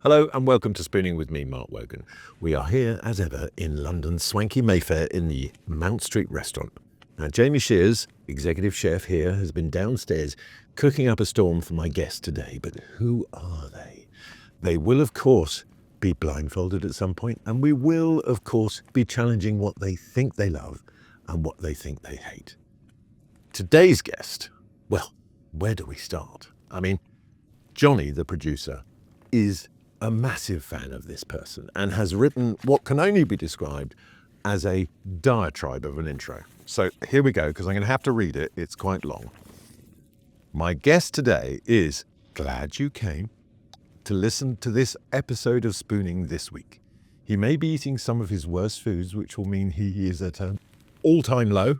Hello and welcome to Spooning with me, Mark Wogan. We are here, as ever, in London's swanky Mayfair in the Mount Street restaurant. Now, Jamie Shears, executive chef here, has been downstairs cooking up a storm for my guests today. But who are they? They will, of course, be blindfolded at some point, and we will, of course, be challenging what they think they love and what they think they hate. Today's guest, well, where do we start? I mean, Johnny, the producer, is a massive fan of this person and has written what can only be described as a diatribe of an intro. So here we go, because I'm going to have to read it. It's quite long. My guest today is glad you came to listen to this episode of Spooning this week. He may be eating some of his worst foods, which will mean he is at an all-time low.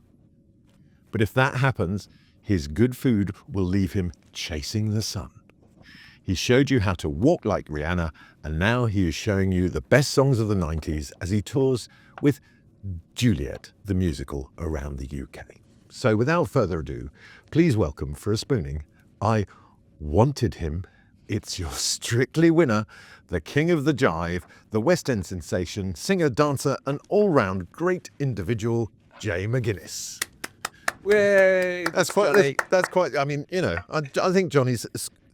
But if that happens, his good food will leave him chasing the sun. He showed you how to walk like Rihanna, and now he is showing you the best songs of the 90s as he tours with Juliet, the musical, around the UK. So without further ado, please welcome for a spooning, I wanted him. It's your Strictly winner, the king of the jive, the West End sensation, singer, dancer, and all-round great individual, Jay McGuiness. Yay! That's quite, I mean, you know, I think Johnny's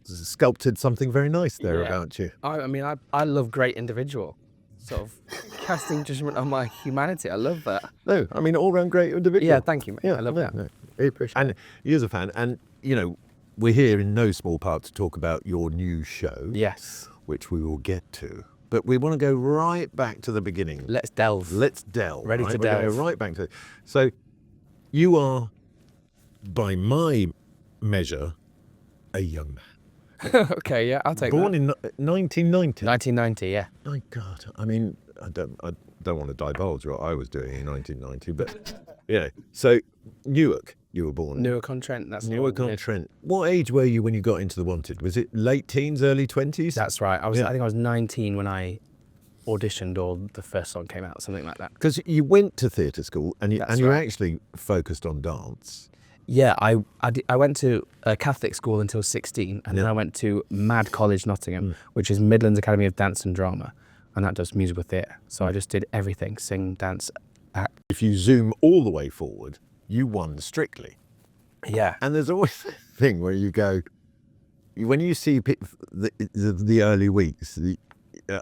sculpted something very nice there about you. I love great individual, sort of casting judgment on my humanity. I love that. No, I mean, all-round great individual. Yeah, thank you, mate. Yeah, I love that. No, I appreciate it. And he is a fan, and, you know, we're here in no small part to talk about your new show. Yes. Which we will get to. But we want to go right back to the beginning. Let's delve. Ready to We're going to delve. go right back to. So, you are, by my measure, a young man. Okay, yeah, I'll take Born that. in 1990. 1990, yeah. My God, I mean, I don't want to divulge what I was doing in 1990, but you know. So, Newark, you were born. Newark-on-Trent, that's Newark-on-Trent. What age were you when you got into The Wanted? Was it late teens, early 20s? That's right. I think I was 19 when I auditioned or the first song came out, something like that. Because you went to theatre school and you right. actually focused on dance. Yeah, I went to a Catholic school until 16, and then I went to Mad College, Nottingham, which is Midlands Academy of Dance and Drama, and that does musical theatre. So I just did everything, sing, dance, act. If you zoom all the way forward, you won Strictly. Yeah. And there's always a thing where you go, when you see the early weeks,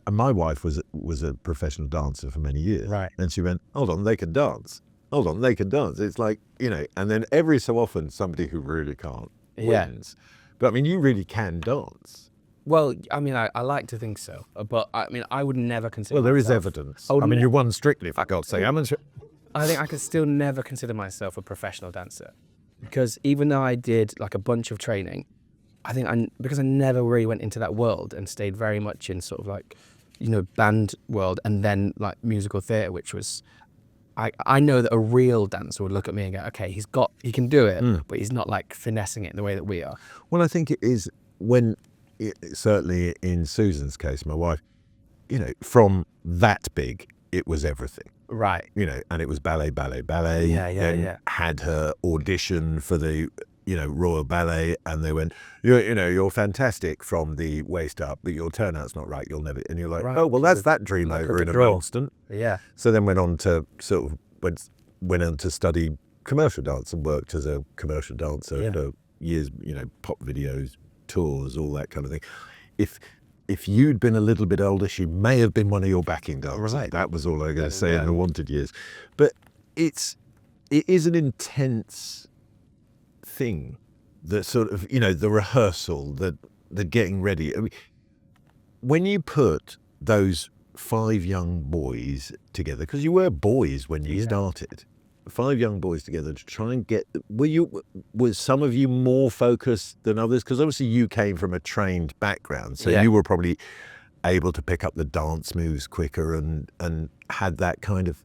my wife was a professional dancer for many years. Right. And she went, hold on, they can dance. Hold on, they can dance. It's like, you know, and then every so often somebody who really can't wins. But I mean, you really can dance. Well, I mean, I like to think so, but I mean, I would never consider Well, there is myself- evidence. I would I mean, ne- you won Strictly, for God's sake. I think I could still never consider myself a professional dancer, because even though I did like a bunch of training, I think because I never really went into that world and stayed very much in sort of like, you know, band world and then like musical theatre, which was, I know that a real dancer would look at me and go, okay, he can do it, but he's not like finessing it in the way that we are. Well, I think it is certainly in Susan's case, my wife, you know, from that big, it was everything. Right. You know, and it was ballet. Yeah. Had her audition for the, you know, Royal Ballet, and they went, you're fantastic from the waist up, but your turnout's not right. You'll never, and you're like, Right. oh, well, that's that dream over in a Ralston. Yeah. So then went on to went on to study commercial dance and worked as a commercial dancer for years, you know, pop videos, tours, all that kind of thing. If you'd been a little bit older, she may have been one of your backing dancers. Right. That was all I was going to say in the Wanted years. But it is an intense thing, that sort of, you know, the rehearsal, the getting ready. I mean, when you put those 5 young boys together, because you were boys when you started, 5 young boys together to try and get, was some of you more focused than others? Because obviously you came from a trained background, so you were probably able to pick up the dance moves quicker and had that kind of.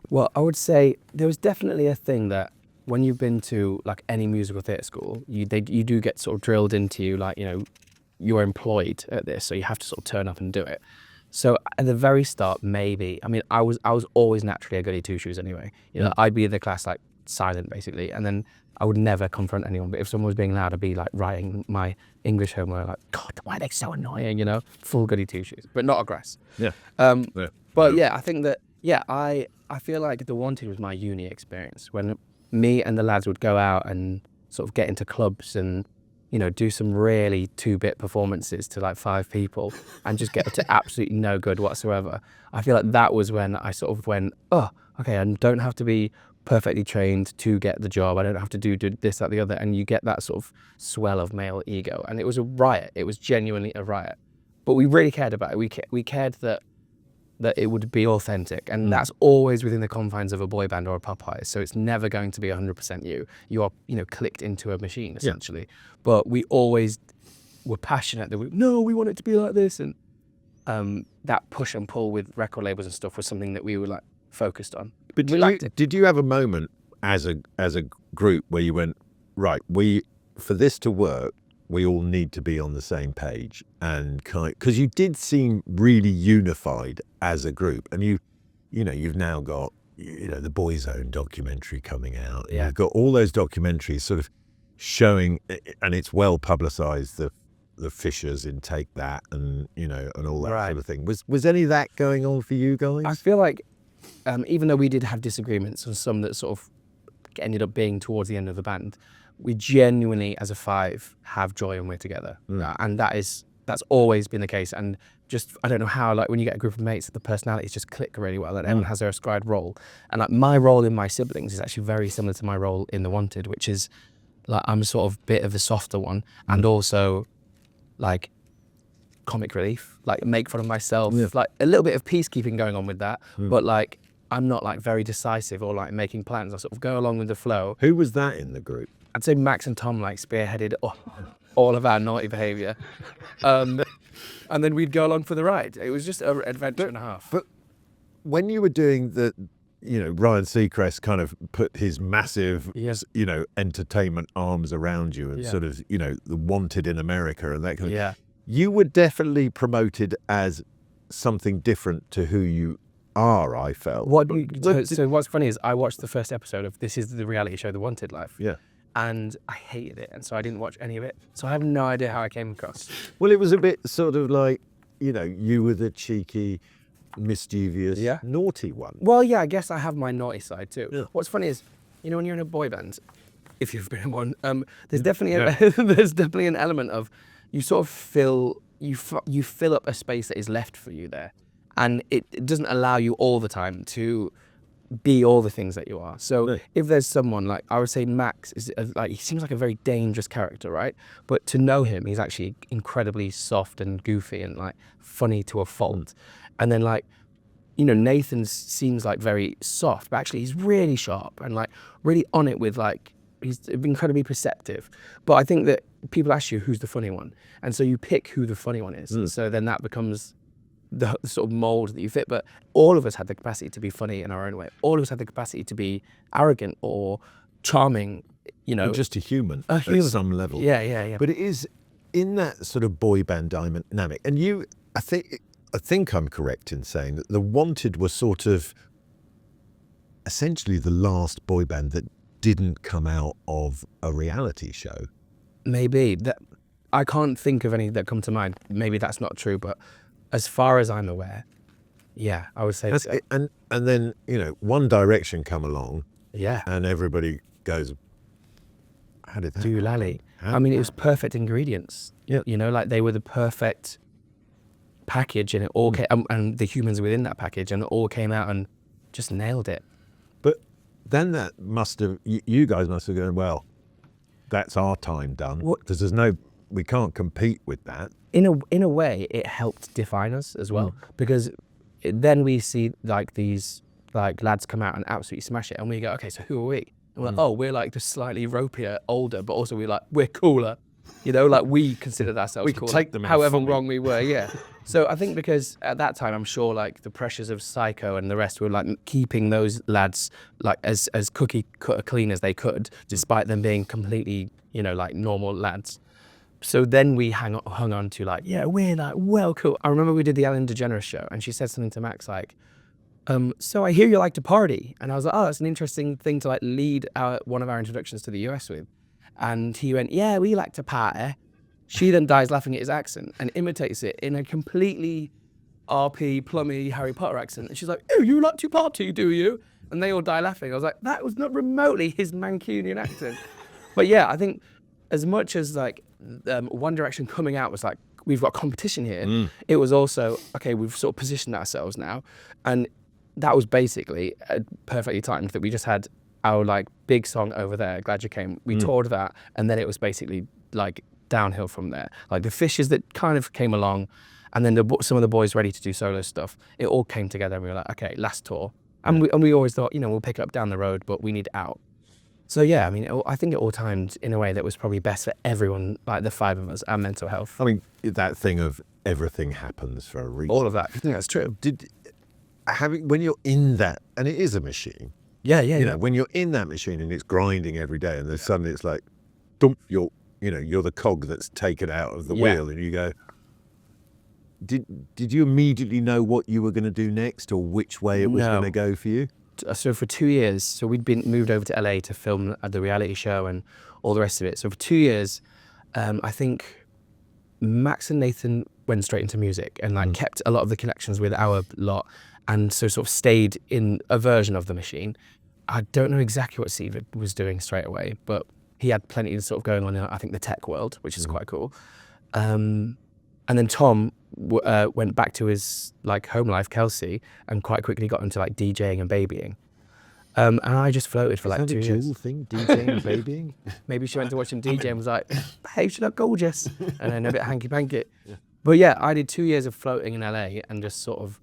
Well, I would say there was definitely a thing that when you've been to like any musical theatre school, you do get sort of drilled into you, like, you know, you're employed at this, so you have to sort of turn up and do it. So at the very start, maybe, I mean, I was always naturally a goody two shoes anyway. You know, I'd be in the class like silent basically, and then I would never confront anyone. But if someone was being loud, I'd be like writing my English homework, like, God, why are they so annoying? You know, full goody two shoes, but not aggressive. Yeah. But yeah, I think that I feel like The Wanted was my uni experience when me and the lads would go out and sort of get into clubs and, you know, do some really 2-bit performances to like 5 people and just get to absolutely no good whatsoever. I feel like that was when I sort of went, oh, okay, I don't have to be perfectly trained to get the job. I don't have to do this, that, the other. And you get that sort of swell of male ego. And it was a riot. It was genuinely a riot. But we really cared about it. We cared that it would be authentic. And that's always within the confines of a boy band or a Popeye. So it's never going to be 100% you. You are, you know, clicked into a machine, essentially. Yeah. But we always were passionate that we want it to be like this. And that push and pull with record labels and stuff was something that we were like focused on. But did you have a moment as a group where you went, right, for this to work, we all need to be on the same page, and because you did seem really unified as a group, and you've now got, you know, the Boyzone documentary coming out. Yeah. You've got all those documentaries sort of showing, and it's well publicized, the Fishers in Take That, and, you know, and all that sort of thing. Was any of that going on for you guys? I feel like even though we did have disagreements on some that sort of ended up being towards the end of the band, we genuinely, as a 5, have joy when we're together. And that's always been the case. And just, I don't know how, like when you get a group of mates, the personalities just click really well, and everyone has their ascribed role. And like my role in my siblings is actually very similar to my role in The Wanted, which is like I'm sort of a bit of a softer one, and also like comic relief, like make fun of myself, like a little bit of peacekeeping going on with that, but like I'm not like very decisive or like making plans. I sort of go along with the flow. Who was that in the group? I'd say Max and Tom like spearheaded all of our naughty behaviour, and then we'd go along for the ride. It was just an adventure and a half. But when you were doing the, you know, Ryan Seacrest kind of put his massive, you know, entertainment arms around you and sort of, you know, the Wanted in America and that kind of, you were definitely promoted as something different to who you are, I felt. So what's funny is I watched the first episode of This Is the Reality Show, The Wanted Life. Yeah. And I hated it, and so I didn't watch any of it. So I have no idea how I came across. Well, it was a bit sort of like, you know, you were the cheeky, mischievous, naughty one. Well, yeah, I guess I have my naughty side too. Yeah. What's funny is, you know, when you're in a boy band, if you've been in one, there's definitely an element of you sort of you fill up a space that is left for you there, and it doesn't allow you all the time to be all the things that you are. So if there's someone like, I would say Max is like, he seems like a very dangerous character, right? But to know him, he's actually incredibly soft and goofy and like funny to a fault. And then like, you know, Nathan seems like very soft, but actually he's really sharp and like really on it with like, he's incredibly perceptive. But I think that people ask you who's the funny one, and so you pick who the funny one is. So then that becomes the sort of mold that you fit. But all of us had the capacity to be funny in our own way. All of us had the capacity to be arrogant or charming, you know. And just a human at some level. Yeah. But it is in that sort of boy band dynamic. And you, I think I'm correct in saying that The Wanted was sort of essentially the last boy band that didn't come out of a reality show. Maybe. I can't think of any that come to mind. Maybe that's not true, but as far as I'm aware, yeah, I would say so. And then, you know, One Direction come along. Yeah. And everybody goes, how did that Doolally. I mean, it was perfect ingredients. Yeah. You know, like they were the perfect package, and it all came, and the humans within that package, and it all came out and just nailed it. But then that must have, you guys must have gone, well, that's our time done. Because we can't compete with that. In a way, it helped define us as well, because then we see like these like lads come out and absolutely smash it, and we go, okay, so who are we? And we're like, oh, we're like the slightly ropier, older, but also we're cooler, you know, like we considered ourselves we cooler, could take them however wrong we were, yeah. So I think because at that time, I'm sure like the pressures of Psycho and the rest were like keeping those lads like as cookie cutter clean as they could, despite them being completely, you know, like normal lads. So then we hung on to like, yeah, we're like, well, cool. I remember we did the Ellen DeGeneres show, and she said something to Max like, So I hear you like to party. And I was like, oh, that's an interesting thing to like lead one of our introductions to the US with. And he went, yeah, we like to party. She then dies laughing at his accent and imitates it in a completely RP, plummy Harry Potter accent. And she's like, oh, you like to party, do you? And they all die laughing. I was like, that was not remotely his Mancunian accent. But yeah, I think as much as like One Direction coming out was like, we've got competition here, it was also, okay, we've sort of positioned ourselves now. And that was basically perfectly timed, that we just had our like big song over there, Glad You Came. We toured that, and then it was basically like downhill from there. Like the Fishes that kind of came along, and then some of the boys ready to do solo stuff. It all came together, and we were like, okay, last tour. And we always thought, you know, we'll pick it up down the road, but we need out. So yeah, I mean, I think it all timed in a way that was probably best for everyone, like the five of us, our mental health. I mean, that thing of everything happens for a reason. All of that. I think that's true. When you're in that, and it is a machine. Yeah. You know, when you're in that machine and it's grinding every day, and then suddenly it's like, dump, you're the cog that's taken out of the wheel, and you go. Did you immediately know what you were going to do next, or which way it was going to go for you? So for 2 years, so we'd been moved over to LA to film the reality show and all the rest of it. So for 2 years, I think Max and Nathan went straight into music and like kept a lot of the connections with our lot, and so sort of stayed in a version of the machine. I don't know exactly what Steve was doing straight away, but he had plenty of sort of going on in, I think, the tech world, which is quite cool. And then Tom went back to his like home life, Kelsey, and quite quickly got into like DJing and babying. And I just floated for like 2 years. Is that a thing, DJing and babying? Maybe she went to watch him DJ and was like, "Hey, you look gorgeous," and then a bit hanky panky. But yeah, I did 2 years of floating in LA and just sort of.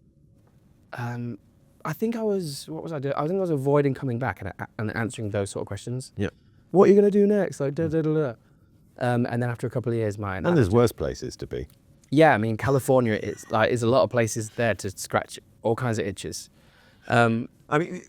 I think I was. What was I doing? I think I was avoiding coming back and answering those sort of questions. Yeah. What are you gonna do next? Like da da da da. And then after a couple of years, and there's worse places to be. Yeah, I mean, California, it's like there's a lot of places there to scratch all kinds of itches. I mean,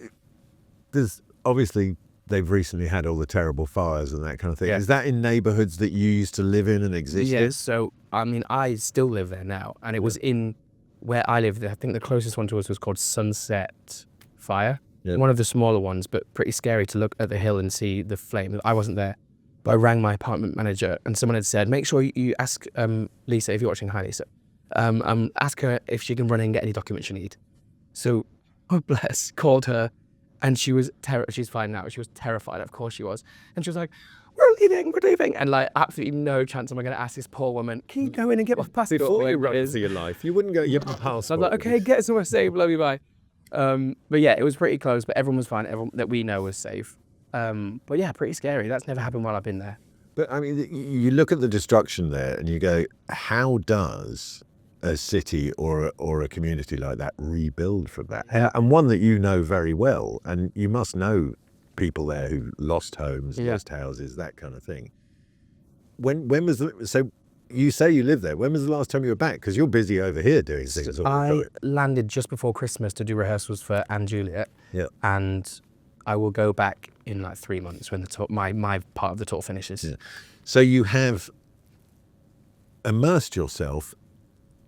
there's obviously they've recently had all the terrible fires and that kind of thing. Yeah. Is that in neighborhoods that you used to live in and existed? Yeah, so I mean, I still live there now, and it was in where I lived. I think the closest one to us was called Sunset Fire, one of the smaller ones, but pretty scary to look at the hill and see the flame. I wasn't there. But I rang my apartment manager, and someone had said, make sure you ask Lisa, if you're watching, hi Lisa, ask her if she can run in and get any documents you need. So, oh bless, called her, and she was she's fine now. She was terrified, of course she was. And she was like, we're leaving. And like, absolutely no chance am I going to ask this poor woman, can you go in and get my passport? Before you run for your life, you wouldn't go get my passport. So I was like, okay, get somewhere safe, love you, bye. But yeah, it was pretty close, but everyone was fine. Everyone that we know was safe. But yeah, pretty scary. That's never happened while I've been there. But I mean, you look at the destruction there and you go, how does a city or a community like that rebuild from that? And one that you know very well, and you must know people there who lost homes, lost houses, that kind of thing. When was so you say you live there. When was the last time you were back? Because you're busy over here doing things. I landed just before Christmas to do rehearsals for and Juliet. Yeah. And I will go back in like 3 months when the tour, my part of the tour finishes. Yeah. So you have immersed yourself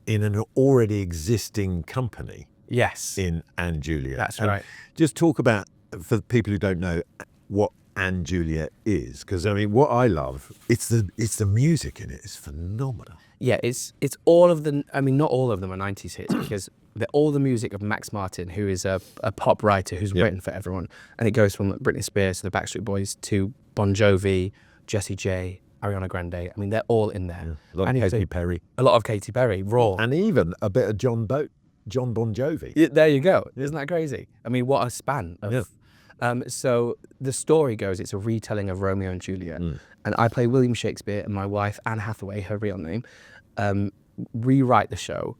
in an already existing company. Yes. In and Juliet. That's right. Just talk about, for people who don't know, what and Juliet is, because I mean, what I love, it's the music in it is phenomenal. Yeah, it's all of the. I mean, not all of them are 90s hits because they're all the music of Max Martin, who is a pop writer who's written for everyone, and it goes from Britney Spears to the Backstreet Boys to Bon Jovi, Jessie J, Ariana Grande. I mean, they're all in there. A lot of Katy Perry. A lot of Katy Perry, Raw, and even a bit of John Bon Jovi. Yeah, there you go. Isn't that crazy? I mean, what a span of. So the story goes, it's a retelling of Romeo and Juliet. And I play William Shakespeare, and my wife, Anne Hathaway, her real name, rewrite the show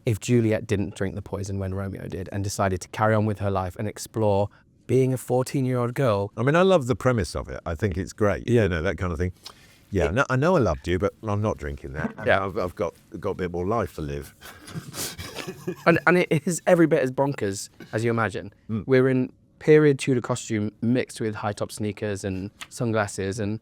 if Juliet didn't drink the poison when Romeo did and decided to carry on with her life and explore being a 14-year-old girl. I mean, I love the premise of it. I think it's great. Yeah, you know, that kind of thing. Yeah, I know I loved you, but I'm not drinking that. Yeah, I've got a bit more life to live. and it is every bit as bonkers as you imagine. We're in period Tudor costume mixed with high top sneakers and sunglasses, and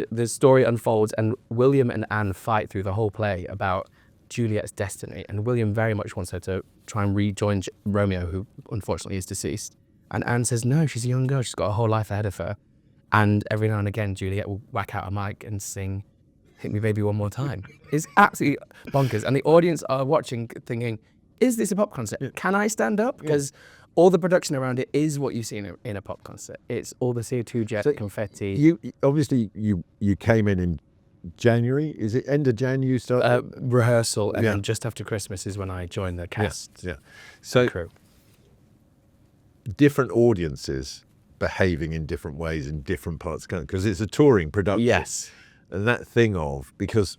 the story unfolds, and William and Anne fight through the whole play about Juliet's destiny, and William very much wants her to try and rejoin Romeo, who unfortunately is deceased. And Anne says, no, she's a young girl. She's got a whole life ahead of her. And every now and again, Juliet will whack out a mic and sing Hit Me Baby One More Time. It's absolutely bonkers. And the audience are watching thinking, is this a pop concert? Yeah. Can I stand up? Because all the production around it is what you see in a pop concert. It's all the CO2 jet, confetti. You came in January. Is it end of January you start? Rehearsal, and then just after Christmas is when I joined the cast. Yeah. So crew. Different audiences behaving in different ways in different parts of the country, because it's a touring production. Yes. And that thing of, because,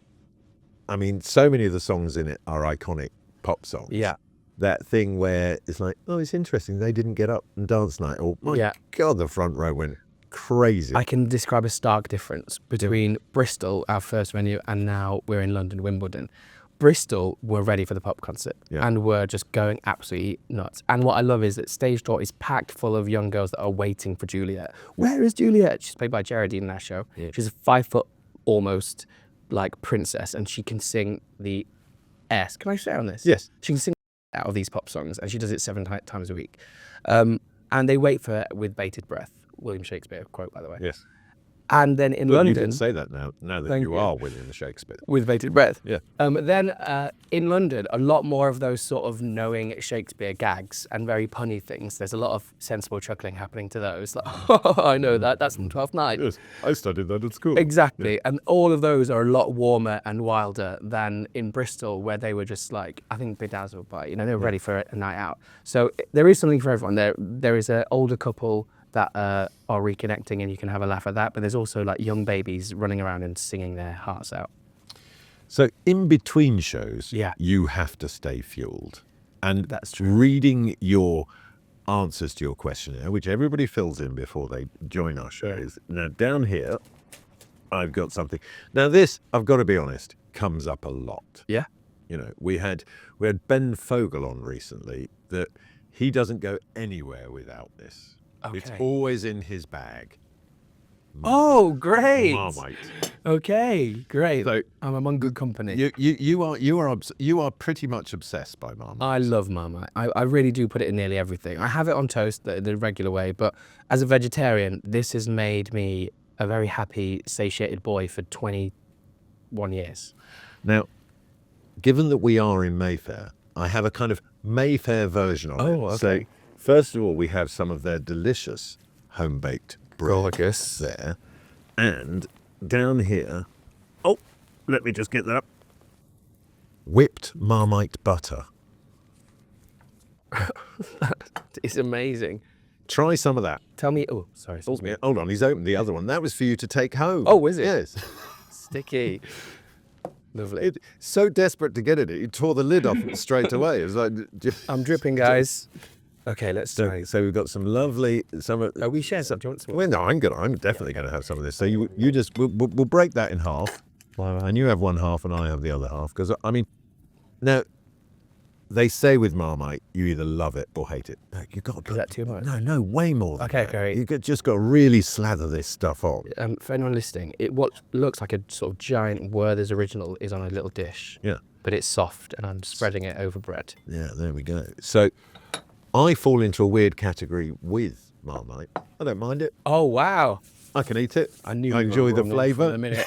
I mean, so many of the songs in it are iconic pop songs. Yeah. That thing where it's like, oh, it's interesting, they didn't get up and dance night. Or, my God, the front row went crazy. I can describe a stark difference between Bristol, our first venue, and now we're in London, Wimbledon. Bristol were ready for the pop concert and were just going absolutely nuts. And what I love is that stage door is packed full of young girls that are waiting for Juliet. Where is Juliet? She's played by Geraldine in our show. Yeah. She's a 5 foot almost like princess, and she can sing the S. Can I say on this? Yes. She can sing out of these pop songs, and she does it 7 times a week. And they wait for her with bated breath. William Shakespeare quote, by the way. Yes. And then in London... You didn't say that now that you are William Shakespeare. With bated breath. Yeah. Then in London, a lot more of those sort of knowing Shakespeare gags and very punny things. There's a lot of sensible chuckling happening to those. Like, oh, I know that. That's from Twelfth Night. Yes, I studied that at school. Exactly. Yeah. And all of those are a lot warmer and wilder than in Bristol, where they were just like, I think bedazzled by, they were ready for a night out. So there is something for everyone. There is an older couple that are reconnecting, and you can have a laugh at that. But there's also like young babies running around and singing their hearts out. So in between shows, Yeah. you have to stay fueled. And That's true. Reading your answers to your questionnaire, which everybody fills in before they join our shows. Now down here, I've got something. Now this, I've got to be honest, comes up a lot. Yeah. We had Ben Fogle on recently, that he doesn't go anywhere without this. Okay. It's always in his bag. Oh, great. Marmite. Okay, great. So I'm among good company. You are pretty much obsessed by Marmite. I love Marmite. I really do put it in nearly everything. I have it on toast the regular way, but as a vegetarian, this has made me a very happy, satiated boy for 21 years. Now, given that we are in Mayfair, I have a kind of Mayfair version of it. Okay. So, first of all, we have some of their delicious home-baked bread there. And down here, let me just get that up. Whipped Marmite butter. It's amazing. Try some of that. Tell me, sorry. Yeah, hold on, he's opened the other one. That was for you to take home. Oh, is it? Yes. Sticky. Lovely. So desperate to get it, he tore the lid off straight away. It was like, I'm dripping, guys. Okay, let's try. So we've got some lovely. We share some. Do you want some? Well, no, I'm definitely going to have some of this. So you just we'll break that in half, and you have one half, and I have the other half. Because I mean, now they say with Marmite, you either love it or hate it. No, you got to. Is that too much? No, way more. Than Okay, that. great. You just got to really slather this stuff on. For anyone listening, what looks like a sort of giant Werther's original is on a little dish. Yeah. But it's soft, and I'm spreading it over bread. Yeah, there we go. So I fall into a weird category with Marmite. I don't mind it. Oh, wow. I can eat it. I knew I you were enjoy the wrong flavour. for a minute.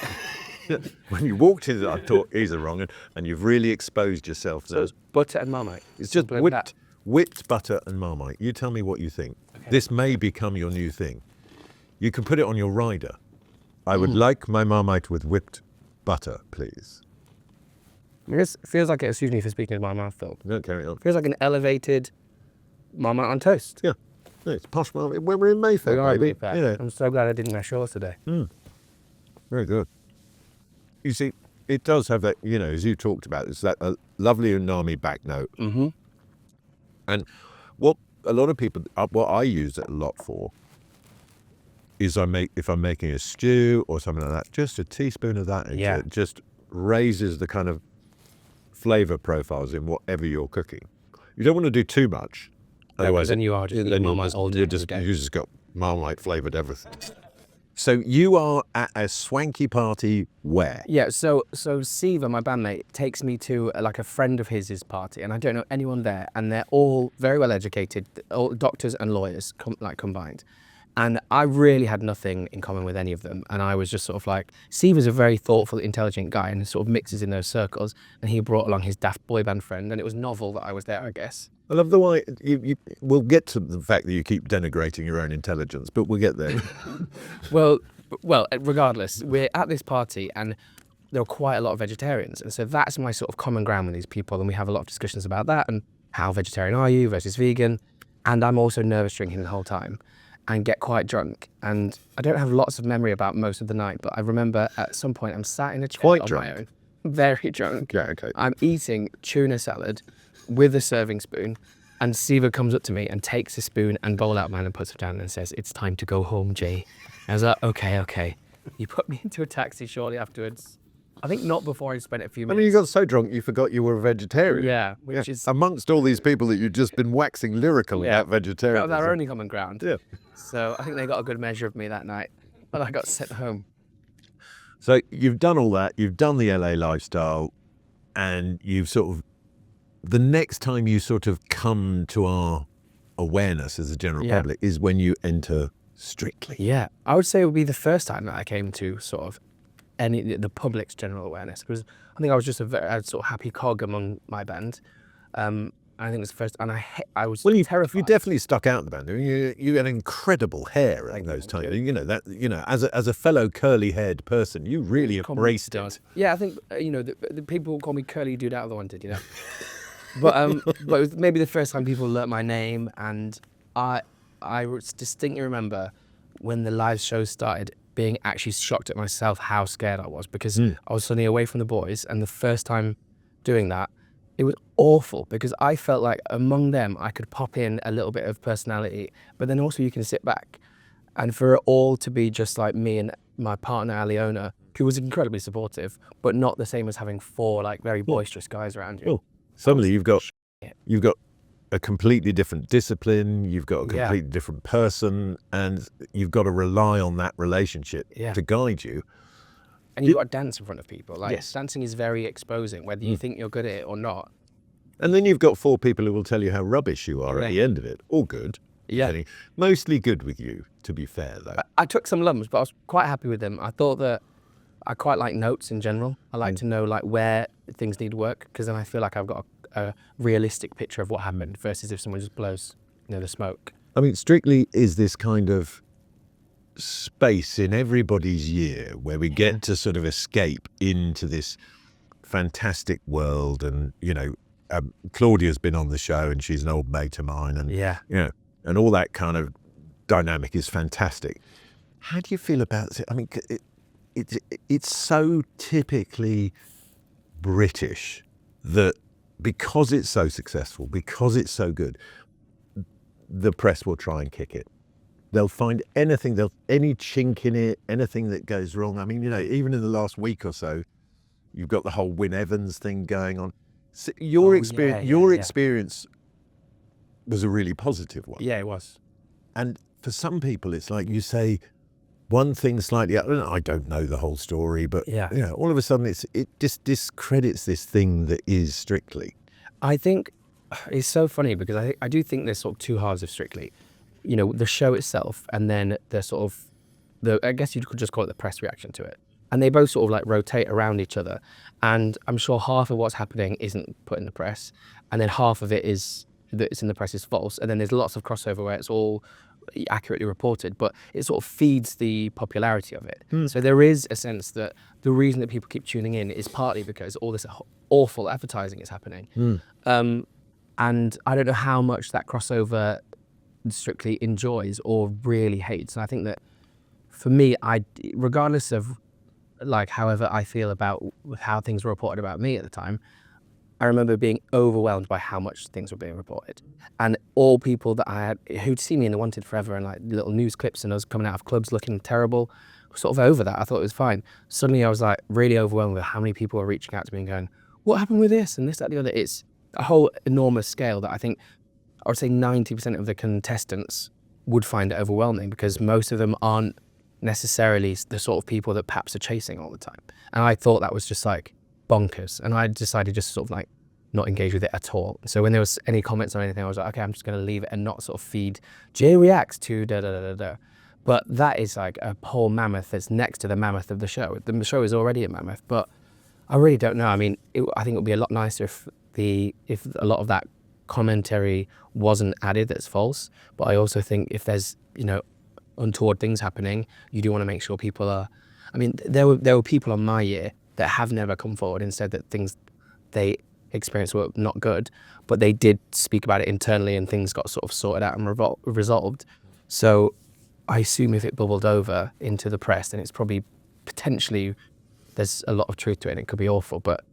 When you walked in, I thought he's a wrong, and you've really exposed yourself. So it's butter and Marmite. It's just Simple as that. whipped butter and Marmite. You tell me what you think. Okay. This may become your new thing. You can put it on your rider. I would like my Marmite with whipped butter, please. It feels like, excuse me for speaking as my mouth filled. No, carry on. Feels like an elevated Marmite on toast. Yeah. No, it's posh Marmite. We're in Mayfair, We are in baby. Mayfair. You know. I'm so glad I didn't wear shorts today. Very good. You see, it does have that, as you talked about, it's that lovely umami back note. Mm-hmm. And what a lot of people, what I use it a lot for, is if I'm making a stew or something like that, just a teaspoon of that, and it just raises the kind of flavour profiles in whatever you're cooking. You don't want to do too much, otherwise then you are just eating Marmite all day. You just got Marmite flavoured everything. So you are at a swanky party where? Yeah, so Siva, my bandmate, takes me to like a friend of his party, and I don't know anyone there, and they're all very well educated, all doctors and lawyers combined. And I really had nothing in common with any of them, and I was just sort of like, Siva's a very thoughtful, intelligent guy, and sort of mixes in those circles, and he brought along his daft boy band friend, and it was novel that I was there, I guess. I love the way we'll get to the fact that you keep denigrating your own intelligence, but we'll get there. Well, regardless, we're at this party and there are quite a lot of vegetarians. And so that's my sort of common ground with these people. And we have a lot of discussions about that and how vegetarian are you versus vegan. And I'm also nervous drinking the whole time and get quite drunk. And I don't have lots of memory about most of the night, but I remember at some point I'm sat in a chair Quite on drunk. my own, very drunk. Yeah, okay. I'm eating tuna salad with a serving spoon. And Siva comes up to me and takes a spoon and bowl out of mine and puts it down and says, "It's time to go home, Jay." I was like, okay. He put me into a taxi shortly afterwards. I think not before I spent a few I minutes. mean, you got so drunk you forgot you were a vegetarian. Yeah, which is amongst all these people that you've just been waxing lyrical Yeah. about vegetarianism. that was our only common ground. Yeah. So I think they got a good measure of me that night. But I got sent home. So you've done all that, you've done the LA lifestyle, and you've sort of, the next time you sort of come to our awareness as a general Yeah. public is when you enter Strictly. Yeah, I would say it would be the first time that I came to sort of the public's general awareness, because I think I was just a sort of happy cog among my band. I think it was the first, and I was terrified. You definitely stuck out in the band. You had incredible hair at those times. You know that. You know, as a fellow curly-haired person, you really embraced it. Yeah, I think the people call me Curly Dude Out of the Wanted, but it was maybe the first time people learnt my name, and I distinctly remember when the live show started being actually shocked at myself how scared I was, because I was suddenly away from the boys, and the first time doing that, it was awful, because I felt like among them I could pop in a little bit of personality, but then also you can sit back, and for it all to be just like me and my partner Aliona, who was incredibly supportive, but not the same as having four like very boisterous guys around you. Well, suddenly you've got a completely different discipline, you've got a completely different person, and you've got to rely on that relationship to guide you. And you've got to dance in front of people. Like, Yes. dancing is very exposing, whether you think you're good at it or not. And then you've got four people who will tell you how rubbish you are at the end of it. All good. Yeah. Depending. Mostly good with you, to be fair, though. I took some lumps, but I was quite happy with them. I thought that I quite like notes in general. I like to know like where things need work, because then I feel like I've got a realistic picture of what happened versus if someone just blows, the smoke. I mean, Strictly is this kind of space in everybody's year where we get to sort of escape into this fantastic world. And, Claudia's been on the show and she's an old mate of mine. And, and all that kind of dynamic is fantastic. How do you feel about it? I mean, it's so typically British that because it's so successful, because it's so good, the press will try and kick it. They'll find anything, any chink in it, anything that goes wrong. I mean, even in the last week or so, you've got the whole Wyn Evans thing going on. So your experience was a really positive one. Yeah, it was. And for some people, it's like you say one thing slightly, I don't know the whole story, but all of a sudden it just discredits this thing that is Strictly. I think it's so funny, because I do think there's sort of two halves of Strictly. The show itself, and then the sort of, I guess you could just call it the press reaction to it. And they both sort of like rotate around each other. And I'm sure half of what's happening isn't put in the press, and then half of it is that's in the press is false. And then there's lots of crossover where it's all accurately reported, but it sort of feeds the popularity of it. So there is a sense that the reason that people keep tuning in is partly because all this awful advertising is happening. And I don't know how much that crossover Strictly enjoys or really hates. And I think that for me, regardless of like however I feel about how things were reported about me at the time, I remember being overwhelmed by how much things were being reported. And all people that I had who'd seen me in the Wanted forever and like little news clips and us coming out of clubs looking terrible, were sort of over that. I thought it was fine. Suddenly I was like really overwhelmed with how many people were reaching out to me and going, what happened with this and this, that, the other. It's a whole enormous scale that I think I would say 90% of the contestants would find it overwhelming, because most of them aren't necessarily the sort of people that perhaps are chasing all the time. And I thought that was just like bonkers. And I decided just sort of like not engage with it at all. So when there was any comments or anything, I was like, okay, I'm just going to leave it and not sort of feed Jay reacts to da da da da da. But that is like a whole mammoth that's next to the mammoth of the show. The show is already a mammoth, but I really don't know. I mean, I think it would be a lot nicer if a lot of that commentary wasn't added that's false. But I also think if there's, you know, untoward things happening, you do want to make sure people are. I mean, there were people on my year that have never come forward and said that things they experienced were not good, but they did speak about it internally and things got sort of sorted out and resolved. So I assume if it bubbled over into the press, then it's probably potentially there's a lot of truth to it and it could be awful. But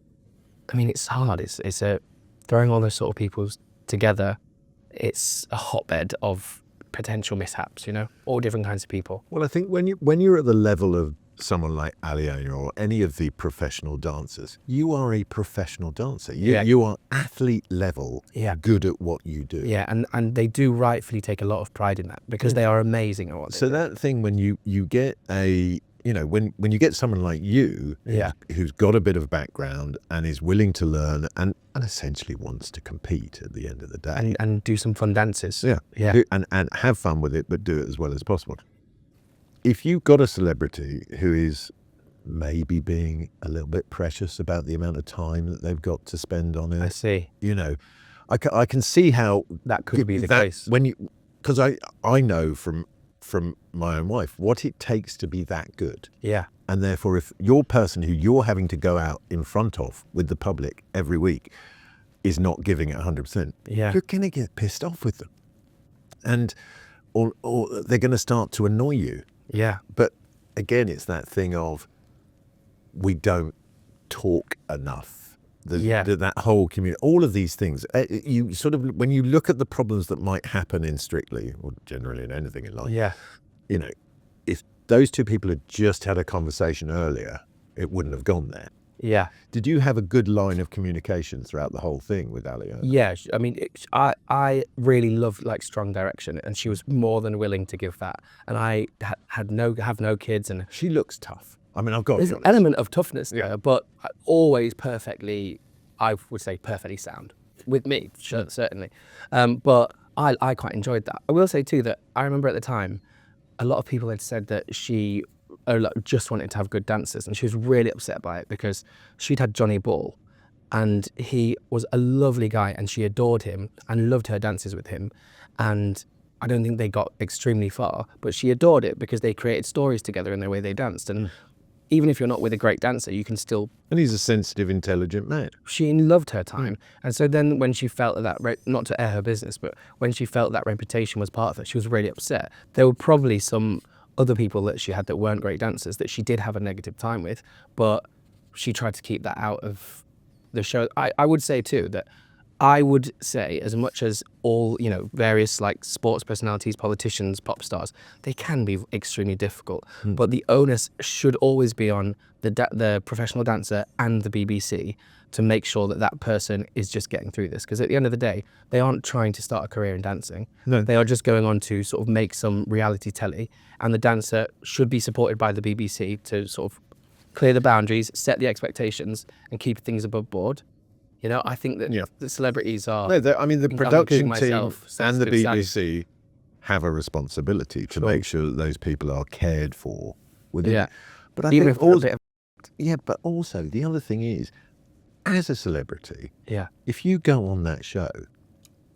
I mean, it's hard. It's a throwing all those sort of people together. It's a hotbed of potential mishaps, you know, all different kinds of people. Well, I think when you're at the level of someone like Aliona or any of the professional dancers, you are a professional dancer. You are athlete level, good at what you do. Yeah, and they do rightfully take a lot of pride in that because they are amazing at what they do. So that thing when you get when you get someone like you who's got a bit of background and is willing to learn and essentially wants to compete at the end of the day. And do some fun dances. Yeah. And have fun with it, but do it as well as possible. If you've got a celebrity who is maybe being a little bit precious about the amount of time that they've got to spend on it. I see. You know, I can see how that could be the case. Because I know from my own wife what it takes to be that good. Yeah. And therefore, if your person who you're having to go out in front of with the public every week is not giving it 100%, you're going to get pissed off with them. And or they're going to start to annoy you. Yeah. But again, it's that thing of we don't talk enough. That whole community, all of these things, you sort of, when you look at the problems that might happen in Strictly, or generally in anything in life, you know, if those two people had just had a conversation earlier, it wouldn't have gone there. Yeah. Did you have a good line of communication throughout the whole thing with Aliona? Yeah. I mean, I really loved like strong direction, and she was more than willing to give that. And I have no kids, and she looks tough. I mean, there's an element of toughness there, but always perfectly, I would say perfectly sound with me, certainly. But I quite enjoyed that. I will say too that I remember at the time, a lot of people had said that she just wanted to have good dancers, and she was really upset by it because she'd had Johnny Ball, and he was a lovely guy, and she adored him and loved her dances with him, and I don't think they got extremely far, but she adored it because they created stories together in the way they danced. And even if you're not with a great dancer, you can still... And he's a sensitive, intelligent man. She loved her time. And so then when she felt that, not to air her business, but when she felt that reputation was part of her, she was really upset. There were probably some other people that she had that weren't great dancers that she did have a negative time with, but she tried to keep that out of the show. I would say too that I would say, as much as all, you know, various like sports personalities, politicians, pop stars, they can be extremely difficult. But the onus should always be on the professional dancer and the BBC to make sure that that person is just getting through this. Because at the end of the day, they aren't trying to start a career in dancing. No. They are just going on to sort of make some reality telly. And the dancer should be supported by the BBC to sort of clear the boundaries, set the expectations, and keep things above board. You know, I think that the celebrities are... No, I mean, the production team and the BBC have a responsibility to make sure that those people are cared for within. Yeah. But I Even think if all bit of... Yeah, but also the other thing is, as a celebrity, Yeah. if you go on that show,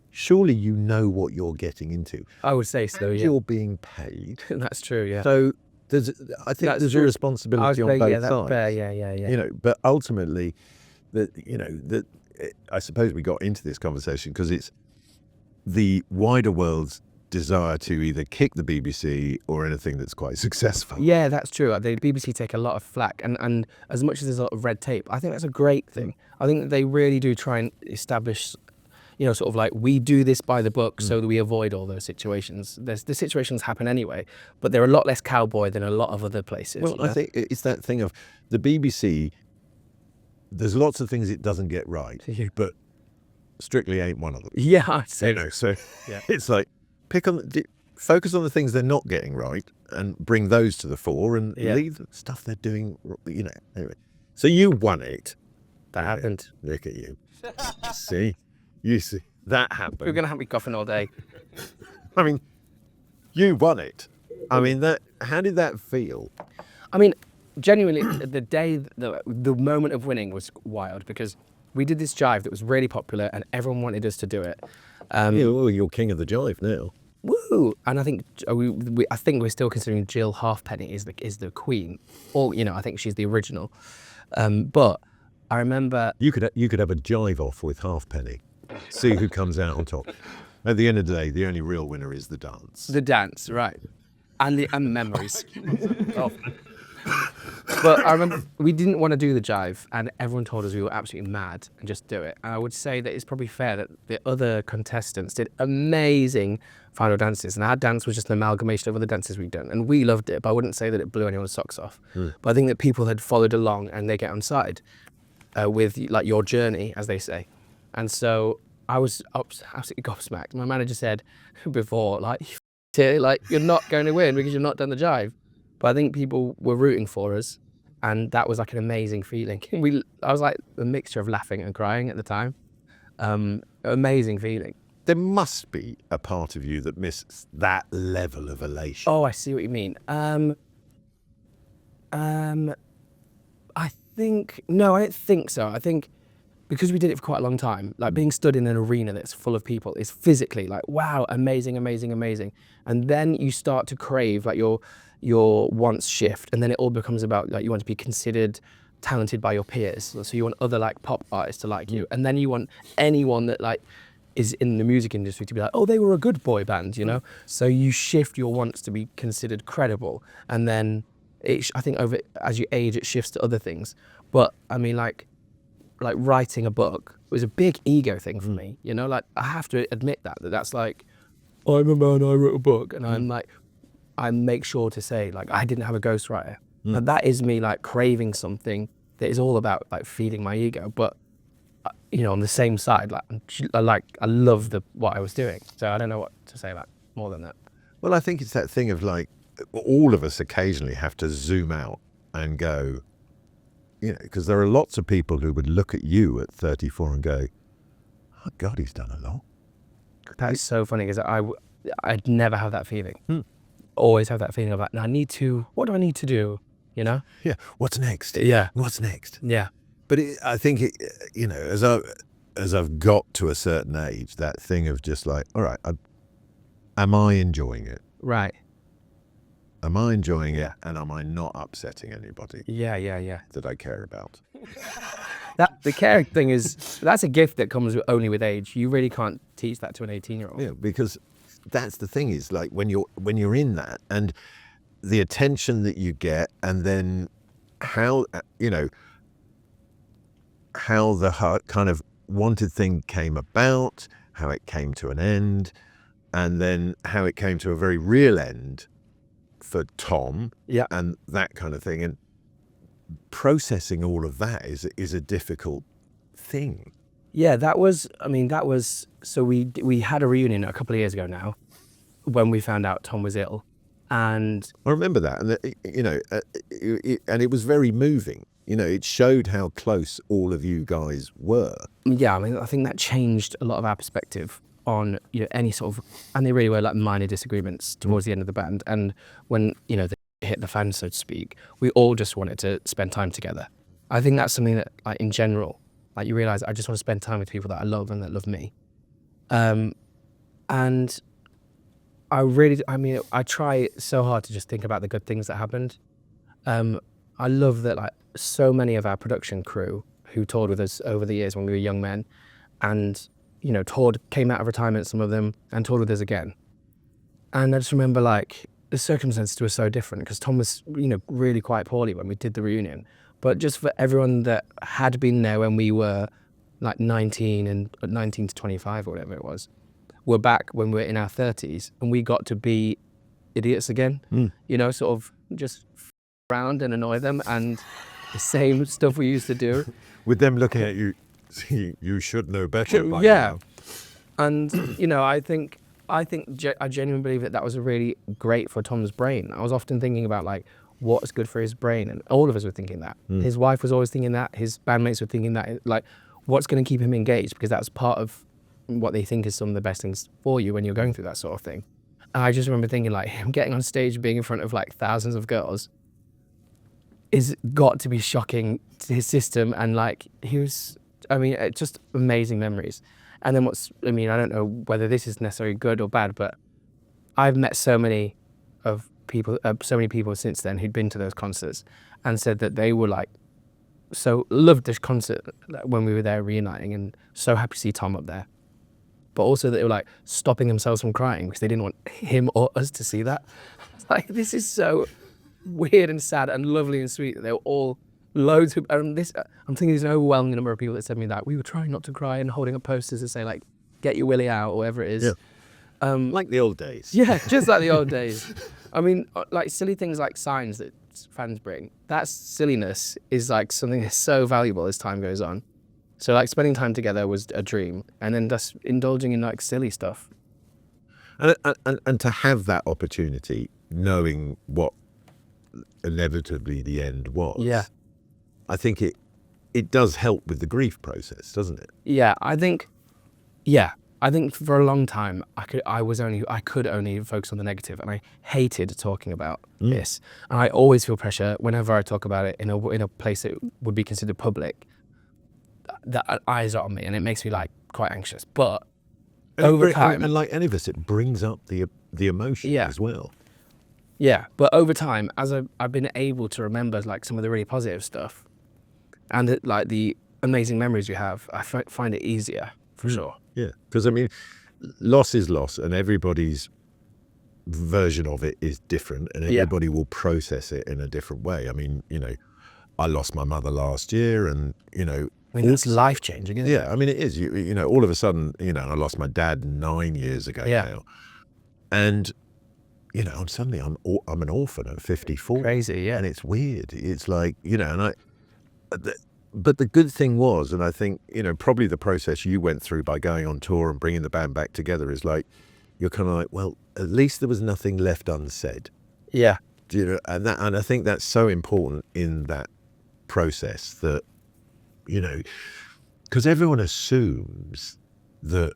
surely you know what you're getting into. I would say so, and yeah. you're being paid. That's true, yeah. So I think there's a responsibility on both sides. Fair, yeah. You know, but ultimately... I suppose we got into this conversation because it's the wider world's desire to either kick the BBC or anything that's quite successful. Yeah, that's true. The BBC take a lot of flack, and as much as there's a lot of red tape, I think that's a great thing. I think that they really do try and establish, you know, sort of like, we do this by the book so that we avoid all those situations. The situations happen anyway, but they're a lot less cowboy than a lot of other places. Well, I think it's that thing of the BBC... There's lots of things it doesn't get right, but Strictly ain't one of them. Yeah, I'd say. You know, so it's like, pick on... focus on the things they're not getting right and bring those to the fore and Yeah. leave the stuff they're doing, Anyway, so you won it. That happened. Look at you. You see, that happened. We're gonna have me coughing all day. I mean, you won it. I mean, how did that feel? I mean, genuinely, the moment of winning was wild because we did this jive that was really popular and everyone wanted us to do it. You're king of the jive now. Woo! And I think I think we're still considering Jill Halfpenny is the queen, or I think she's the original. But I remember You could have a jive off with Halfpenny. See who comes out on top. At the end of the day, the only real winner is the dance. the dance, right, and the memories. Oh. But I remember we didn't want to do the jive, and everyone told us we were absolutely mad and just do it. And I would say that it's probably fair that the other contestants did amazing final dances, and our dance was just an amalgamation of other dances we'd done, and we loved it. But I wouldn't say that it blew anyone's socks off. But I think that people had followed along, and they get on side with like your journey, as they say. And so I was absolutely gobsmacked. My manager said before, you're not going to win because you've not done the jive. But I think people were rooting for us, and that was like an amazing feeling. I was like a mixture of laughing and crying at the time. Amazing feeling. There must be a part of you that misses that level of elation. Oh, I see what you mean. I don't think so. I think because we did it for quite a long time, like being stood in an arena that's full of people is physically like, wow, amazing, amazing, amazing. And then you start to crave like your wants shift, and then it all becomes about like you want to be considered talented by your peers. So you want other like pop artists to like you, and then you want anyone that like is in the music industry to be like, oh, they were a good boy band, So you shift your wants to be considered credible, and then I think as you age, it shifts to other things. But I mean, like writing a book was a big ego thing for me, Like I have to admit that's like, I'm a man, I wrote a book, and I'm like, I make sure to say like I didn't have a ghostwriter. And that is me like craving something that is all about like feeding my ego. But on the same side, I love what I was doing. So I don't know what to say about more than that. Well, I think it's that thing of like, all of us occasionally have to zoom out and go, because there are lots of people who would look at you at 34 and go, oh God, he's done a lot. That's so funny because I'd never have that feeling. Always have that feeling of like, what do I need to do? Yeah. What's next? Yeah. What's next? Yeah. But I think, as I've got to a certain age, that thing of just like, all right, am I enjoying it? Right. Am I enjoying it, and am I not upsetting anybody? Yeah. That I care about. The caring thing that's a gift that comes only with age. You really can't teach that to an 18-year-old. Yeah, because that's the thing is like when you're in that and the attention that you get, and then how the kind of wanted thing came about, how it came to an end, and then how it came to a very real end for Tom, and that kind of thing, and processing all of that is a difficult thing. Yeah, so we had a reunion a couple of years ago now when we found out Tom was ill, and I remember that, and and it was very moving. It showed how close all of you guys were. Yeah, I think that changed a lot of our perspective on any sort of, and they really were like minor disagreements towards the end of the band, and when they hit the fan, so to speak, we all just wanted to spend time together. I think that's something that like in general, like you realize I just want to spend time with people that I love and that love me, and I try so hard to just think about the good things that happened. I love that like so many of our production crew who toured with us over the years when we were young men, and came out of retirement, some of them, and toured with us again. And I just remember like the circumstances were so different because Tom was, really quite poorly when we did the reunion. But just for everyone that had been there when we were like 19 to 25 or whatever it was, we're back when we're in our 30s, and we got to be idiots again, sort of just around and annoy them, and the same stuff we used to do. With them looking at you, you should know better by now. And, I think I genuinely believe that was really great for Tom's brain. I was often thinking about like what's good for his brain, and all of us were thinking that. His wife was always thinking that. His bandmates were thinking that. Like, what's going to keep him engaged? Because that's part of what they think is some of the best things for you when you're going through that sort of thing. And I just remember thinking like him getting on stage, being in front of like thousands of girls, is got to be shocking to his system. And like just amazing memories. And then I don't know whether this is necessarily good or bad, but I've met so many people since then who'd been to those concerts and said that they were like, so loved this concert when we were there reuniting, and so happy to see Tom up there. But also that they were like stopping themselves from crying because they didn't want him or us to see that. It's like, this is so weird and sad and lovely and sweet that they were all loads of, I'm thinking there's an overwhelming number of people that said me that we were trying not to cry and holding up posters to say like, get your willy out or whatever it is. Yeah. Like the old days. Yeah, just like the old days. I mean, like silly things like signs that fans bring, that silliness is like something that's so valuable as time goes on. So like spending time together was a dream, and then just indulging in like silly stuff. And to have that opportunity, knowing what inevitably the end was. Yeah. I think it does help with the grief process, doesn't it? Yeah, I think for a long time I could only focus on the negative, and I hated talking about this. And I always feel pressure whenever I talk about it in a place that would be considered public. That eyes are on me, and it makes me like quite anxious. But over time, and like any of us, it brings up the emotion as well. Yeah, but over time, as I've been able to remember like some of the really positive stuff, and like the amazing memories you have, I find it easier for sure. Yeah, because I mean, loss is loss, and everybody's version of it is different, and everybody will process it in a different way. I mean, I lost my mother last year, and I mean, that's life changing, isn't it? Yeah, I mean, it is. You know, all of a sudden, I lost my dad 9 years ago now, and suddenly I'm an orphan at 54. Crazy, yeah. And it's weird. It's like, but the good thing was, and I think, probably the process you went through by going on tour and bringing the band back together is like, you're kind of like, well, at least there was nothing left unsaid. Yeah. And I think that's so important in that process that, because everyone assumes that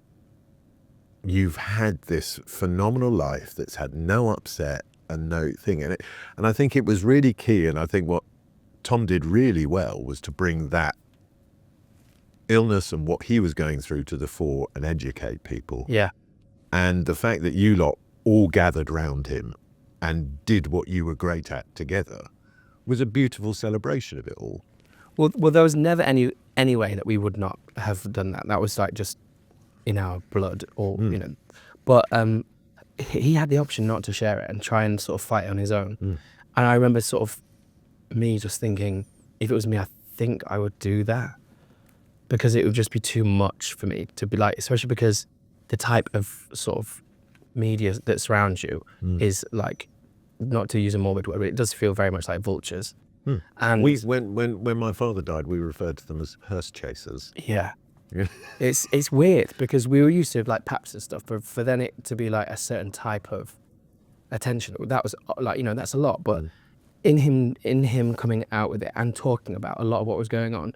you've had this phenomenal life that's had no upset and no thing in it. And I think it was really key. And I think what Tom did really well was to bring that illness and what he was going through to the fore and educate people. Yeah. And the fact that you lot all gathered round him and did what you were great at together was a beautiful celebration of it all. Well, there was never any way that we would not have done that. That was like just in our blood, or But he had the option not to share it and try and sort of fight on his own. And I remember sort of me just thinking, if it was me, I think I would do that, because it would just be too much for me to be like, especially because the type of sort of media that surrounds you is like, not to use a morbid word, but it does feel very much like vultures. And when my father died, we referred to them as hearse chasers. Yeah. It's weird because we were used to like paps and stuff, but for then it to be like a certain type of attention, that was like, that's a lot. But in him coming out with it and talking about a lot of what was going on,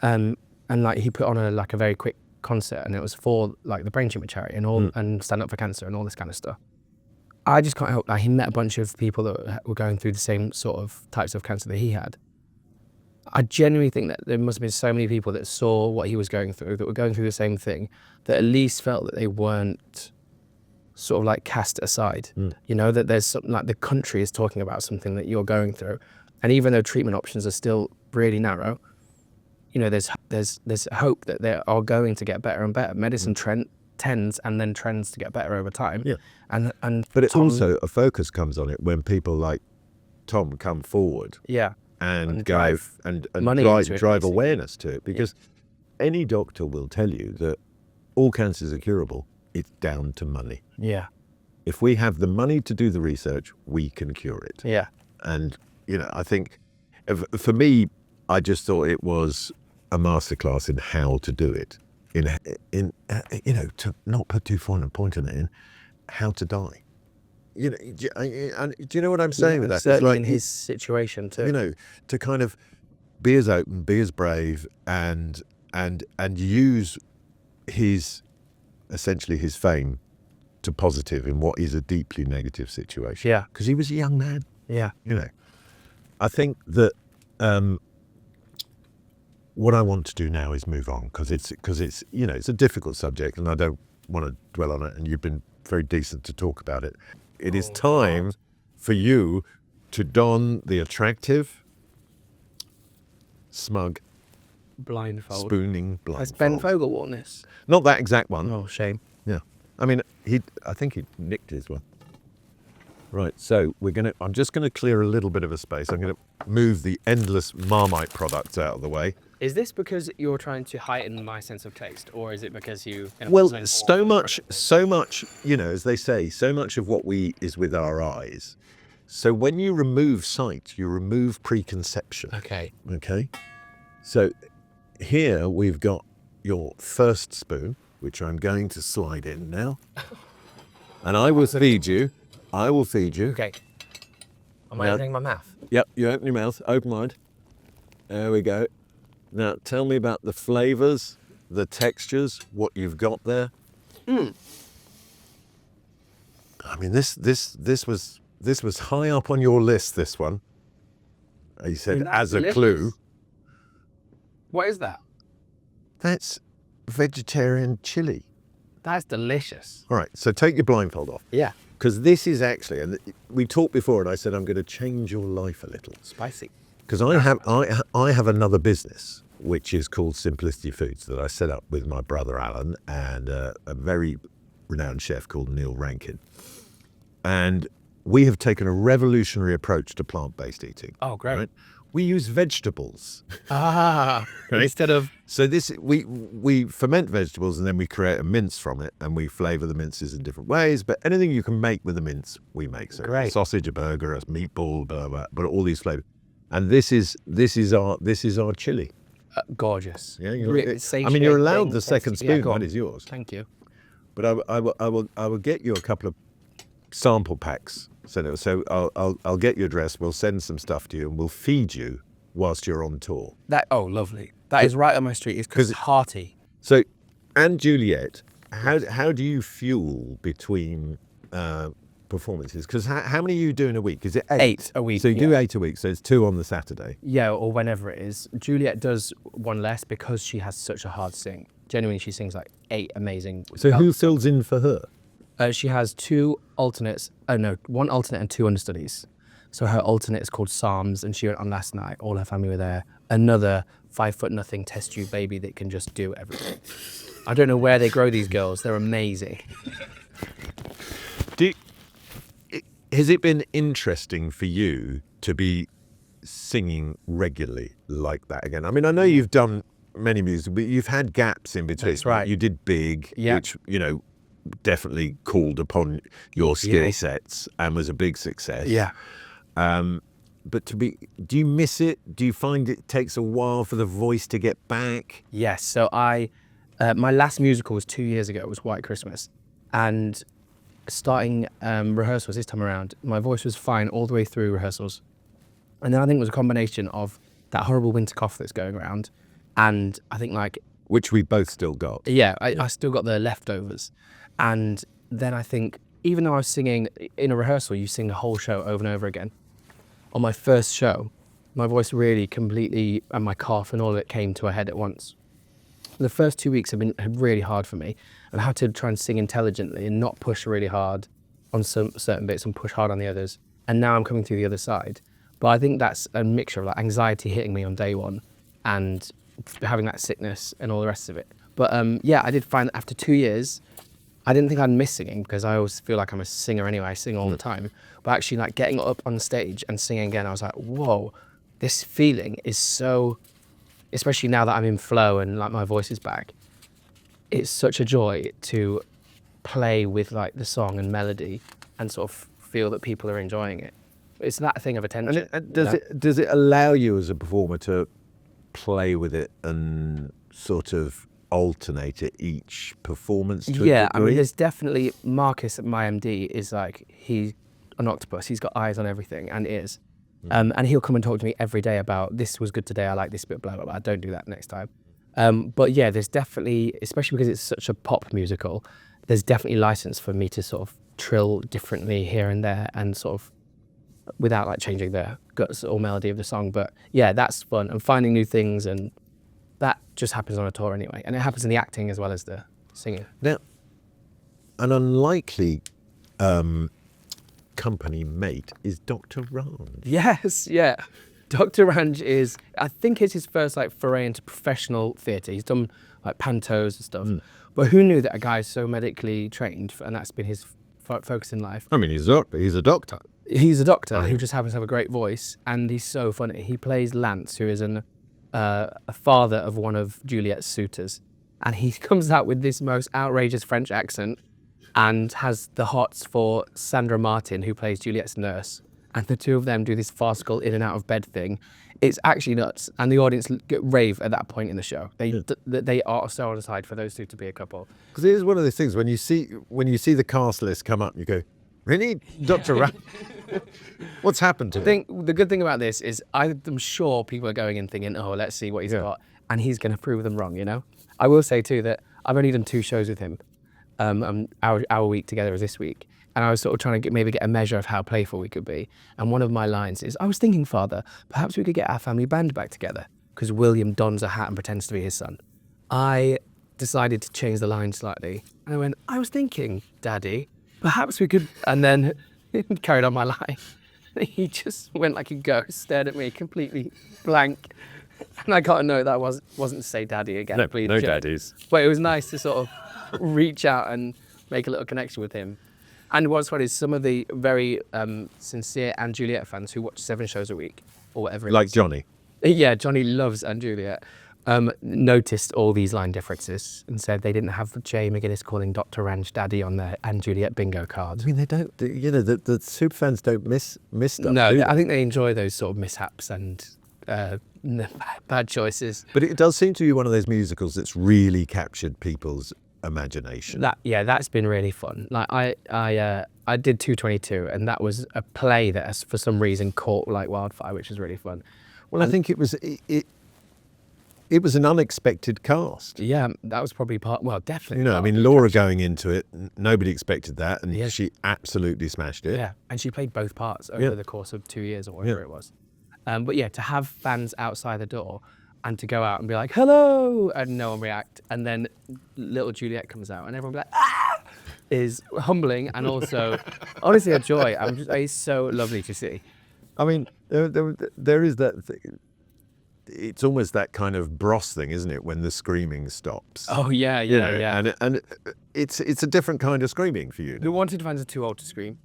and like he put on a very quick concert, and it was for like the brain tumor charity and all and Stand Up for Cancer and all this kind of stuff. I just can't help, like, he met a bunch of people that were going through the same sort of types of cancer that he had. I genuinely think that there must have been so many people that saw what he was going through, that were going through the same thing, that at least felt that they weren't sort of like cast aside. That there's something like the country is talking about something that you're going through. And even though treatment options are still really narrow, there's hope that they are going to get better and better. Medicine tends to get better over time. Yeah. But it's also a focus comes on it when people like Tom come forward. Yeah. And drive drive awareness to it, because any doctor will tell you that all cancers are curable. It's down to money. Yeah. If we have the money to do the research, we can cure it. Yeah. And I think for me, I just thought it was a masterclass in how to do it. to not put too fine a point on it, in how to die. Do you know what I'm saying with that? Certainly in his situation too. To kind of be as open, be as brave, and use essentially his fame to positive in what is a deeply negative situation. Yeah. Because he was a young man. Yeah. I think that what I want to do now is move on, because it's it's a difficult subject, and I don't want to dwell on it. And you've been very decent to talk about it. It is time for you to don the attractive, smug, Blindfold. spooning Has Ben blindfold. Fogle worn this? Not that exact one. Oh, shame. Yeah. I mean, I think he nicked his one. Right, so I'm just gonna clear a little bit of a space. I'm gonna move the endless Marmite products out of the way. Is this because you're trying to heighten my sense of taste, or is it because you? Well, so much, as they say, so much of what we eat is with our eyes. So when you remove sight, you remove preconception. Okay. Okay. So here we've got your first spoon, which I'm going to slide in now. And I will feed you. Okay. Am I opening my mouth? Yep, you open your mouth, open wide. There we go. Now tell me about the flavors, the textures, what you've got there. I mean, this was high up on your list, this one. You said as a clue. What is that? That's vegetarian chili. That's delicious. All right, so take your blindfold off. Yeah. Because this is actually, and we talked before, and I said I'm going to change your life a little. Spicy. Because I have another business, which is called Simplicity Foods, that I set up with my brother Alan and a very renowned chef called Neil Rankin. And we have taken a revolutionary approach to plant-based eating. Oh, great. Right? We use vegetables. Right? Instead of... So we ferment vegetables, and then we create a mince from it, and we flavour the minces in different ways. But anything you can make with a mince, we make. So Great. A sausage, a burger, a meatball, blah, blah, but all these flavours. And this is our chili. Gorgeous. Yeah, you're allowed the second spoon. That is yours. Thank you. But I will get you a couple of sample packs. So I'll get your address. We'll send some stuff to you, and we'll feed you whilst you're on tour. Lovely. That is right on my street. It's hearty. So, and Juliet, how do you fuel between performances? Because how many are you doing a week? Is it 8? 8 a week. So you do 8 a week. So it's 2 on the Saturday. Yeah, or whenever it is. Juliet does one less because she has such a hard sing. Genuinely, she sings like 8 amazing. So who fills in for her? She has 2 alternates. Oh no, 1 alternate and 2 understudies. So her alternate is called Psalms, and she went on last night. All her family were there. Another 5'0" test tube baby that can just do everything. I don't know where they grow these girls. They're amazing. Has it been interesting for you to be singing regularly like that again? I mean, I know you've done many music, but you've had gaps in between. That's right. You did Big, Yeah. which, definitely called upon your skill sets and was a big success. Yeah. But do you miss it? Do you find it takes a while for the voice to get back? Yes. So my last musical was 2 years ago. It was White Christmas. And starting rehearsals this time around, my voice was fine all the way through rehearsals. And then I think it was a combination of that horrible winter cough that's going around. And I think which we both still got. Yeah, I still got the leftovers. And then I think, even though I was singing in a rehearsal, you sing the whole show over and over again. On my first show, my voice really completely, and my cough and all of it came to a head at once. The first 2 weeks have been really hard for me. I've had to try and sing intelligently and not push really hard on some certain bits and push hard on the others. And now I'm coming through the other side. But I think that's a mixture of anxiety hitting me on day one and having that sickness and all the rest of it. But I did find that after 2 years, I didn't think I'd miss singing, because I always feel like I'm a singer anyway. I sing all the time. But actually, getting up on stage and singing again, I was like, whoa, this feeling is so, especially now that I'm in flow and my voice is back, it's such a joy to play with the song and melody and sort of feel that people are enjoying it. It's that thing of attention. And does it allow you as a performer to play with it and sort of alternate each performance to Yeah, a I mean, degree? there's definitely Marcus, my MD, is like, he's an octopus. He's got eyes on everything and ears. And he'll come and talk to me every day about, this was good today, I like this bit, blah, blah, blah. Don't do that next time. But yeah, there's definitely, especially because it's such a pop musical, there's definitely license for me to sort of trill differently here and there and sort of without like changing the guts or melody of the song. But yeah, that's fun, and finding new things, and that just happens on a tour anyway. And it happens in the acting as well as the singing. Now, an unlikely company mate is Dr. Ranj. Yes, yeah. Dr. Ranj is, I think it's his first like foray into professional theatre. He's done like pantos and stuff. But who knew that a guy is so medically trained, and that's been his focus in life. I mean, he's a doctor. He's a doctor who just happens to have a great voice, and he's so funny. He plays Lance, who is a father of one of Juliet's suitors, and he comes out with this most outrageous French accent and has the hots for Sandra Martin, who plays Juliet's nurse, and the two of them do this farcical in and out of bed thing. It's actually nuts, and the audience rave at that point in the show. They are so on the side for those two to be a couple. Because it is one of those things when you see the cast list come up, you go, really, Dr. Ranj? What's happened to him? The good thing about this is I'm sure people are going in thinking, oh, let's see what he's got, and he's going to prove them wrong. You know, I will say too that I've only done 2 shows with him. Our week together was this week, and I was sort of trying to maybe get a measure of how playful we could be. And one of my lines is, I was thinking, Father, perhaps we could get our family band back together, because William dons a hat and pretends to be his son. I decided to change the line slightly, and I went, I was thinking, Daddy, perhaps we could, and then carried on my line. He just went like a ghost, stared at me completely blank, and I got to know that wasn't to say Daddy again. No, please, no Joe. daddies. But it was nice to sort of reach out and make a little connection with him. And what's funny is some of the very sincere Anne Juliet fans who watch 7 shows a week or whatever. Like Johnny. Yeah, Johnny loves Anne Juliet. Noticed all these line differences and said they didn't have Jay McGuiness calling Dr. Ranj Daddy on their Anne Juliet bingo card. I mean, they don't, the super fans don't miss stuff. No, do they? I think they enjoy those sort of mishaps and bad choices. But it does seem to be one of those musicals that's really captured people's imagination. That's been really fun. Like I did 222, and that was a play that has, for some reason, caught like wildfire, which was really fun. Well, I think it was an unexpected cast. Yeah, that was probably part. Well, definitely. You know, I mean, Laura going into it, nobody expected that, and she absolutely smashed it. Yeah, and she played both parts over the course of 2 years or whatever it was. But yeah, to have fans outside the door and to go out and be like, hello, and no one react, and then little Juliet comes out and everyone be like, ah, is humbling and also honestly a joy. It's so lovely to see. I mean, there is that thing. It's almost that kind of Bros thing, isn't it, when the screaming stops? Oh yeah. And it's a different kind of screaming for you. The Wanted fans are too old to scream.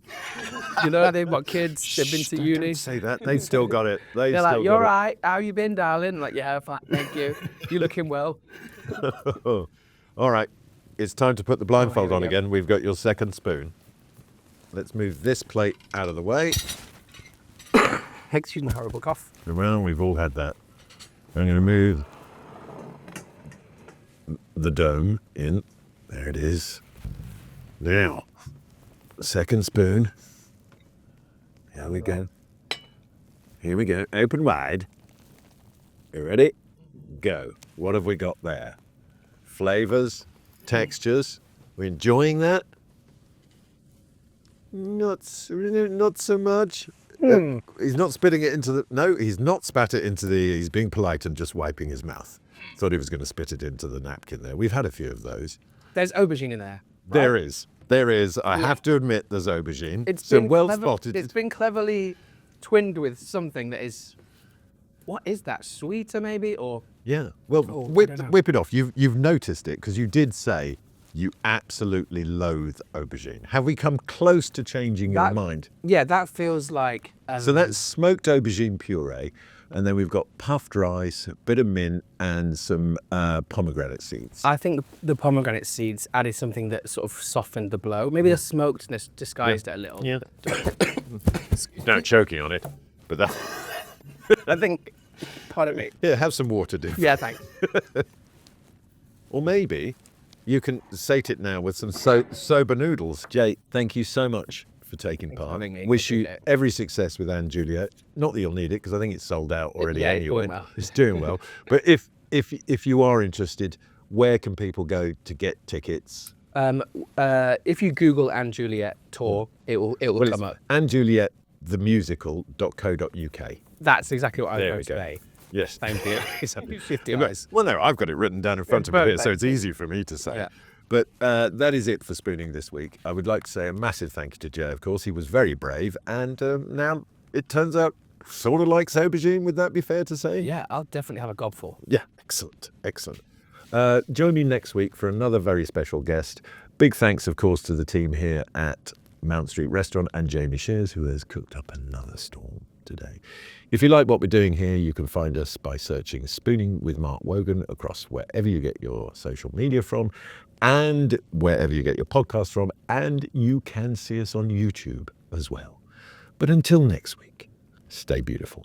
You know how they've got kids, they've been to uni. Don't say that. They still got it. They're like, you're right. How you been, darling? I'm like, yeah, fine, thank you. You looking well? All right, it's time to put the blindfold here we on go. again. We've got your second spoon. Let's move this plate out of the way. Excuse my horrible cough. Well, we've all had that. I'm going to move the dome in. There it is. Now, second spoon. Here we go. Here we go. Open wide. You ready? Go. What have we got there? Flavors, textures. We're enjoying that? Not so much. He's not spitting it into the... No, he's not spat it into the... He's being polite and just wiping his mouth. Thought he was going to spit it into the napkin there. We've had a few of those. There's aubergine in there. Right? There is. I have to admit there's aubergine. It's so been well clever, spotted. It's been cleverly twinned with something that is... What is that? Sweeter maybe? Or... Yeah. Well, I whip don't know. it off. You've noticed it because you did say you absolutely loathe aubergine. Have we come close to changing your mind? Yeah, that feels like... So that's smoked aubergine puree, and then we've got puffed rice, a bit of mint, and some pomegranate seeds. I think the pomegranate seeds added something that sort of softened the blow. Maybe the smokedness disguised it a little. Yeah. No choking on it, but that... I think... Pardon me. Yeah, have some water, dude. Yeah, thanks. Or maybe you can sate it now with some sober noodles. Jay, thank you so much for taking Thanks for part. having me. Wish you Appreciate it. every success with Anne Juliet. Not that you'll need it, because I think it's sold out already Yeah, it's anyway. doing well. It's doing well. But if you are interested, where can people go to get tickets? If you Google Anne Juliet tour, it will come up. AnneJuliet.themusical.co.uk. That's exactly what I was There going we to go. say. Yes. Thank you. It's 50 eyes. Well, no, I've got it written down in front of me here, so Perfect. it's easy for me to say. Yeah. But that is it for Spooning this week. I would like to say a massive thank you to Jay, of course. He was very brave, and now it turns out sort of likes aubergine. Would that be fair to say? Yeah, I'll definitely have a gobful. Yeah, excellent, excellent. Join me next week for another very special guest. Big thanks, of course, to the team here at Mount Street Restaurant and Jamie Shears, who has cooked up another storm today. If you like what we're doing here, you can find us by searching Spooning with Mark Wogan across wherever you get your social media from and wherever you get your podcast from, and you can see us on YouTube as well. But until next week, stay beautiful.